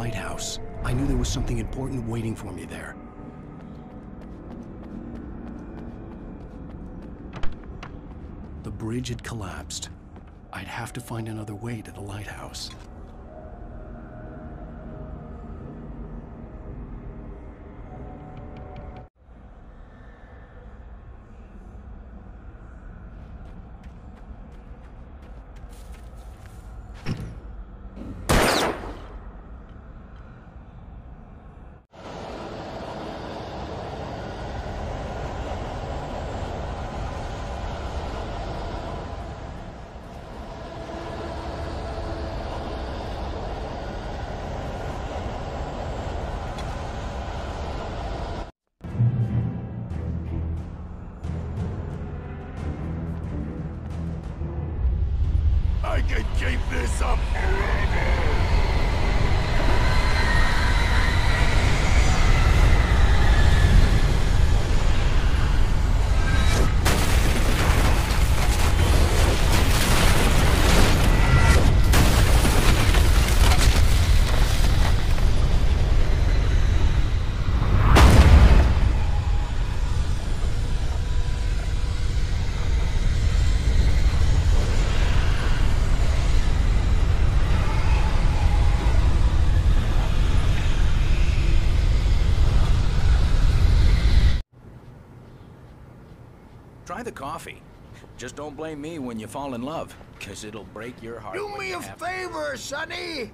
lighthouse. I knew there was something important waiting for me there. The bridge had collapsed. I'd have to find another way to the lighthouse. I can keep this up forever! Try the coffee. Just don't blame me when you fall in love, 'cause it'll break your heart. Do me a favor, Sonny.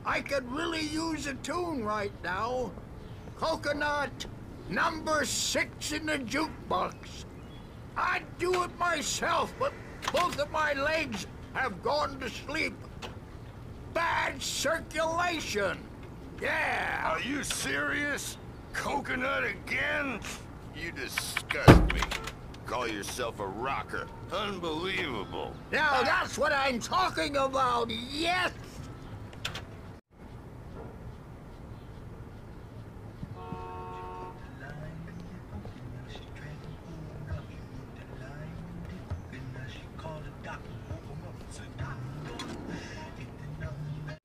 I could really use a tune right now. Coconut, number 6 in the jukebox. I'd do it myself, but both of my legs have gone to sleep. Bad circulation. Yeah. Are you serious? Coconut again? You disgust me. Call yourself a rocker. Unbelievable. Now that's what I'm talking about, yes!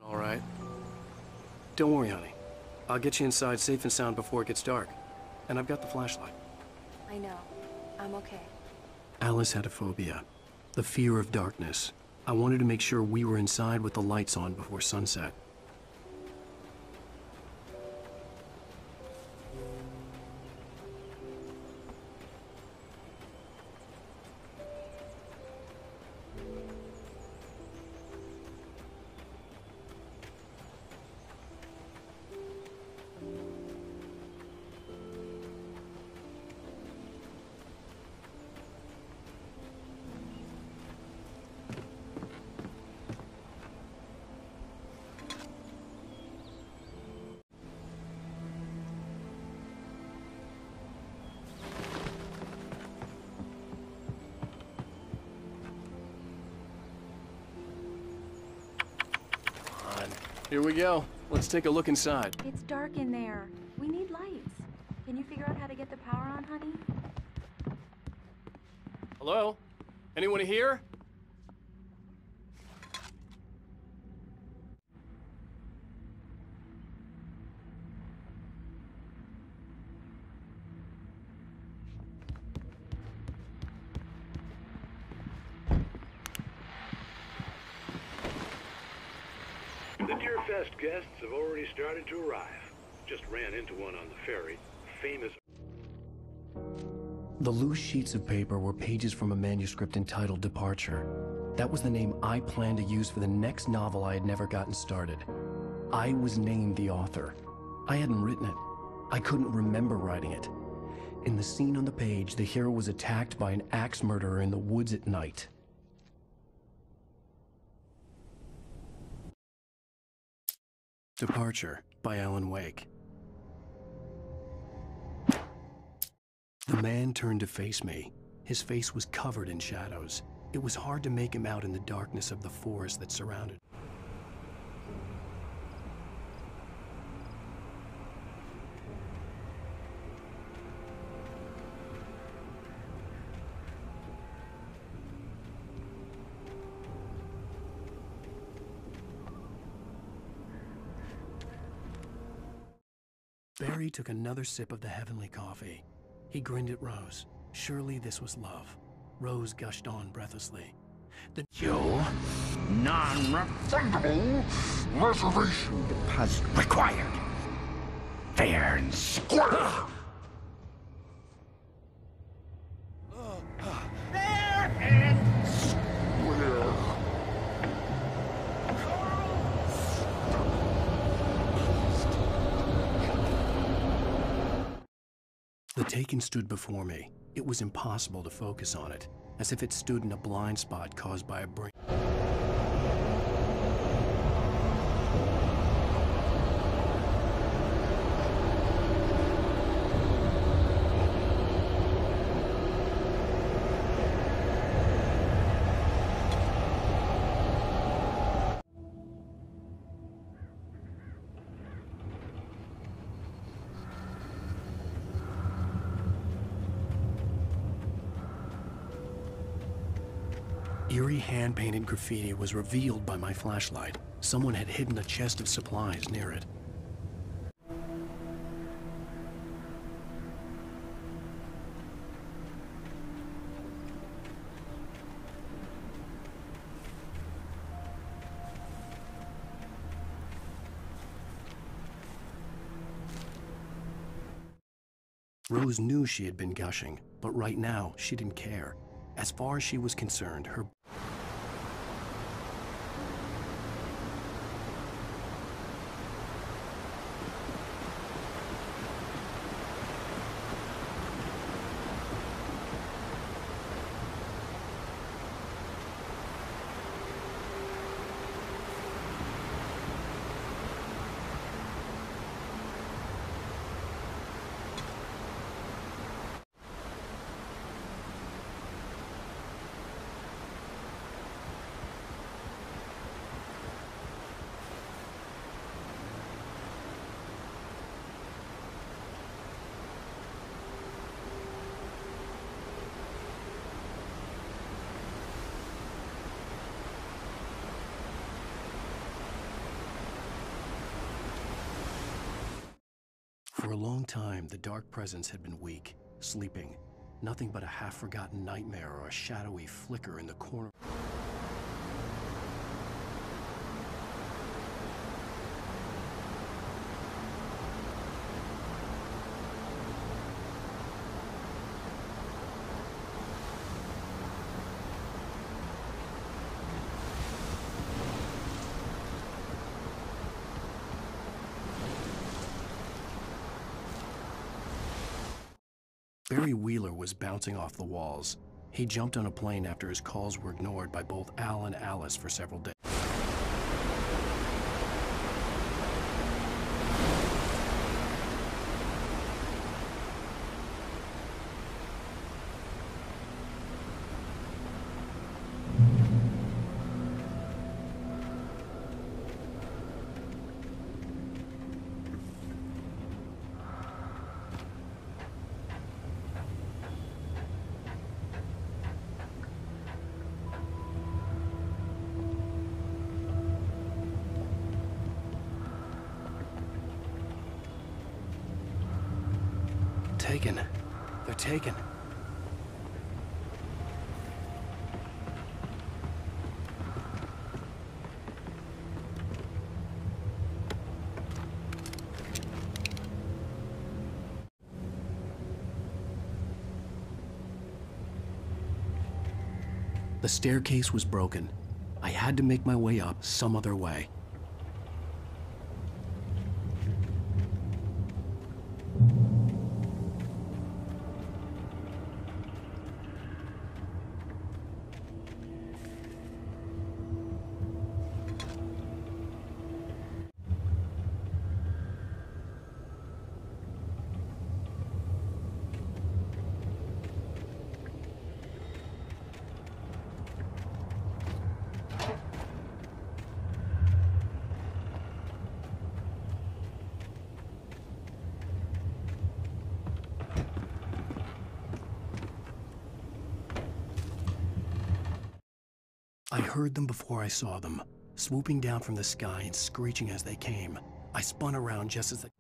All right. Don't worry, honey. I'll get you inside safe and sound before it gets dark. And I've got the flashlight. I know. I'm okay. Alice had a phobia. The fear of darkness. I wanted to make sure we were inside with the lights on before sunset. Here we go. Let's take a look inside. It's dark in there. We need lights. Can you figure out how to get the power on, honey? Hello? Anyone here? The Deerfest guests have already started to arrive. Just ran into one on the ferry. Famous... The loose sheets of paper were pages from a manuscript entitled Departure. That was the name I planned to use for the next novel I had never gotten started. I was named the author. I hadn't written it. I couldn't remember writing it. In the scene on the page, the hero was attacked by an axe murderer in the woods at night. Departure by Alan Wake. The man turned to face me. His face was covered in shadows. It was hard to make him out in the darkness of the forest that surrounded. Barry took another sip of the heavenly coffee. He grinned at Rose. Surely this was love. Rose gushed on breathlessly. Your non-refundable reservation deposit required. Fair and square. Fair and square. The Taken stood before me. It was impossible to focus on it, as if it stood in a blind spot caused by a brain. Eerie hand-painted graffiti was revealed by my flashlight. Someone had hidden a chest of supplies near it. Rose knew she had been gushing, but right now she didn't care. As far as she was concerned, her... For a long time, the dark presence had been weak, sleeping. Nothing but a half-forgotten nightmare or a shadowy flicker in the corner. Barry Wheeler was bouncing off the walls. He jumped on a plane after his calls were ignored by both Al and Alice for several days. Taken. They're taken. The staircase was broken. I had to make my way up some other way. I heard them before I saw them, swooping down from the sky and screeching as they came. I spun around just as the...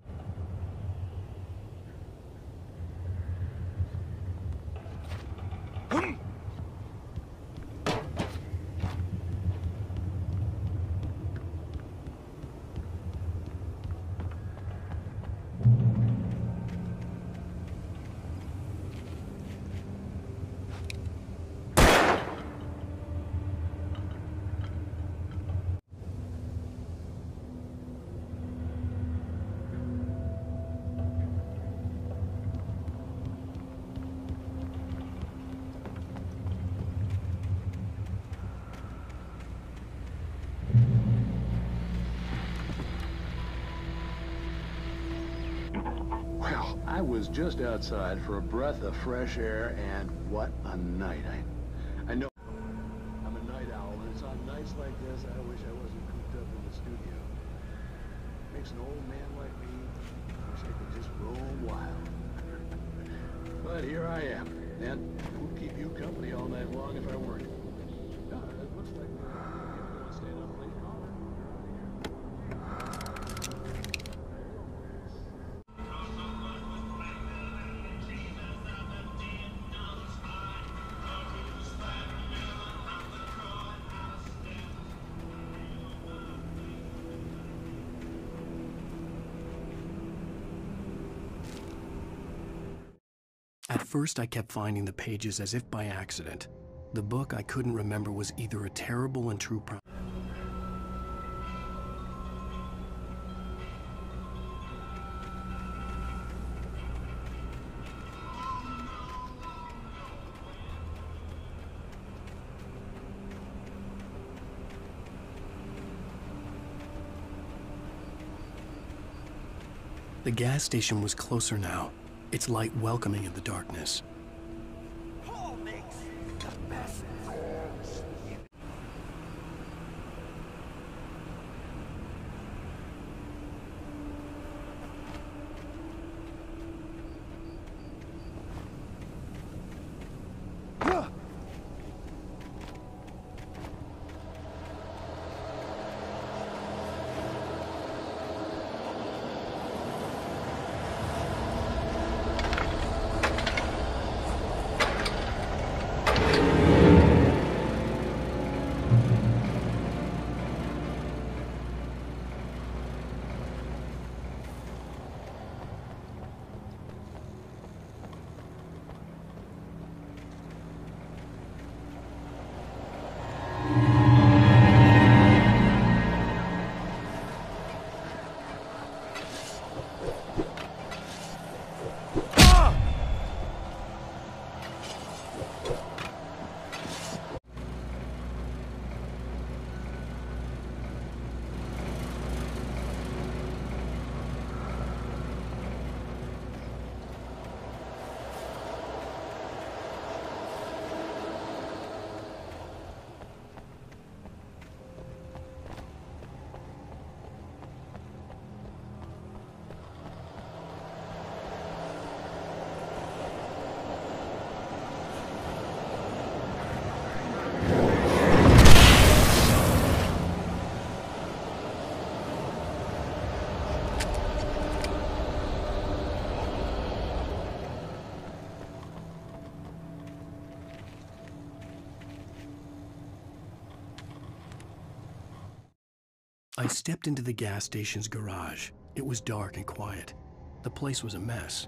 was just outside for a breath of fresh air, and what a night. I know I'm a night owl, and it's on nights like this I wish I wasn't cooped up in the studio. Makes an old man like me wish I could just roam wild. But here I am, and it would keep you company all night long if I weren't. It looks like we're staying up late caller. At first, I kept finding the pages as if by accident. The book I couldn't remember was either a terrible and true The gas station was closer now, its light welcoming in the darkness. I stepped into the gas station's garage. It was dark and quiet. The place was a mess.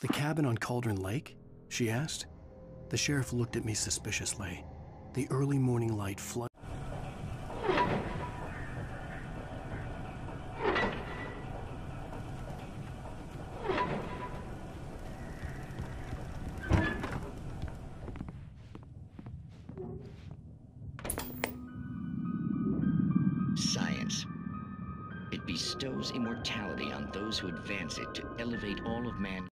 The cabin on Cauldron Lake? She asked. The sheriff looked at me suspiciously. The early morning light flooded. Science. It bestows immortality on those who advance it to elevate all of man.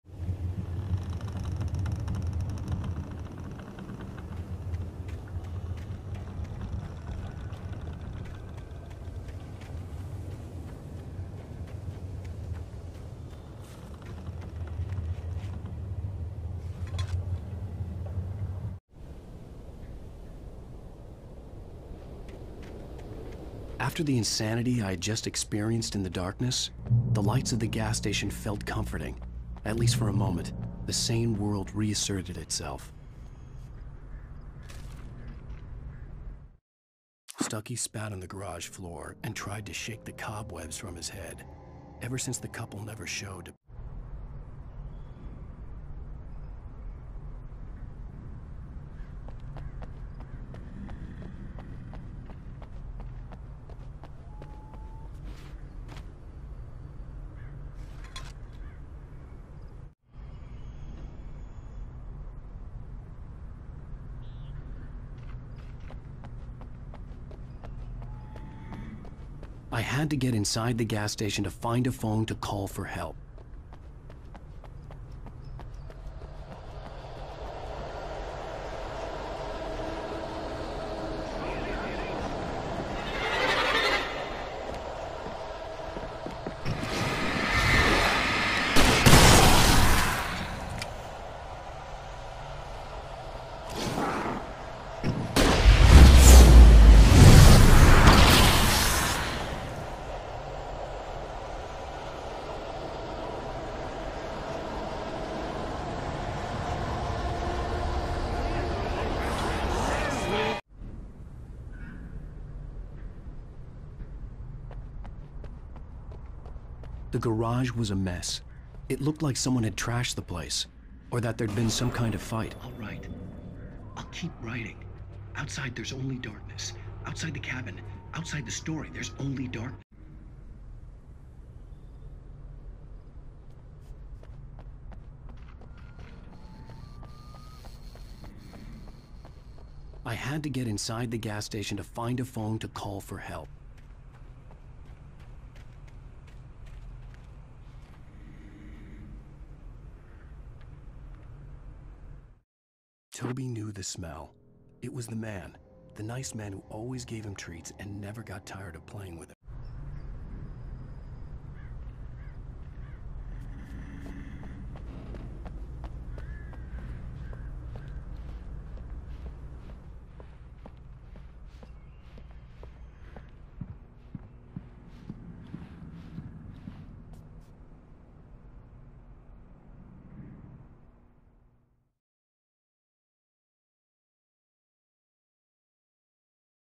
After the insanity I had just experienced in the darkness, the lights of the gas station felt comforting. At least for a moment, the sane world reasserted itself. Stucky spat on the garage floor and tried to shake the cobwebs from his head. Ever since the couple never showed. I had to get inside the gas station to find a phone to call for help. The garage was a mess. It looked like someone had trashed the place, or that there'd been some kind of fight. All right. I'll keep writing. Outside, there's only darkness. Outside the cabin, outside the story, there's only darkness. I had to get inside the gas station to find a phone to call for help. Toby knew the smell. It was the man, the nice man who always gave him treats and never got tired of playing with him.